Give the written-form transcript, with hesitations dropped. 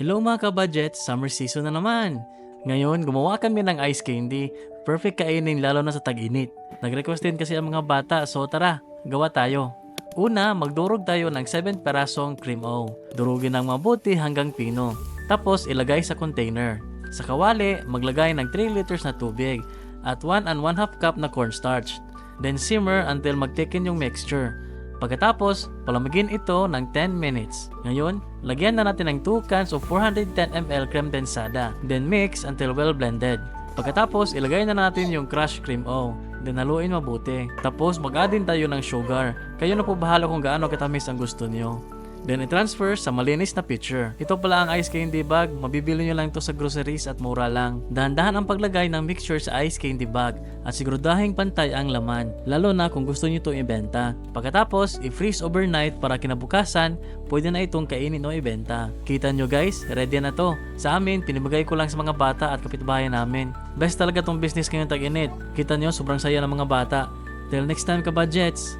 Hello mga kabudget, summer season na naman. Ngayon, gumawa kami ng ice candy. Perfect kainin lalo na sa tag-init. Nag-request din kasi ang mga bata, so tara, gawa tayo. Una, magdurog tayo ng 7 perasong cream o. Durugin ng mabuti hanggang pino. Tapos, ilagay sa container. Sa kawali, maglagay ng 3 liters na tubig at 1 and 1/2 cup na cornstarch. Then simmer until magtikin yung mixture. Pagkatapos, palamigin ito ng 10 minutes. Ngayon, lagyan na natin ng 2 cans of 410 ml creme densada. Then mix until well blended. Pagkatapos, ilagay na natin yung crushed cream o. Then haluin mabuti. Tapos, mag-add din tayo ng sugar. Kayo na po bahala kung gaano katamis ang gusto nyo. Then i-transfer sa malinis na pitcher. Ito pala ang ice candy bag. Mabibili nyo lang ito sa groceries at mura lang. Dahan-dahan ang paglagay ng mixture sa ice candy bag at sigurudahing pantay ang laman. Lalo na kung gusto nyo itong ibenta. Pagkatapos, i-freeze overnight para kinabukasan, pwede na itong kainin o ibenta. Kita nyo guys, ready na to. Sa amin, pinibigay ko lang sa mga bata at kapitbahay namin. Best talaga tong business ngayong tag-init. Kita nyo, sobrang saya ng mga bata. Till next time ka budgets!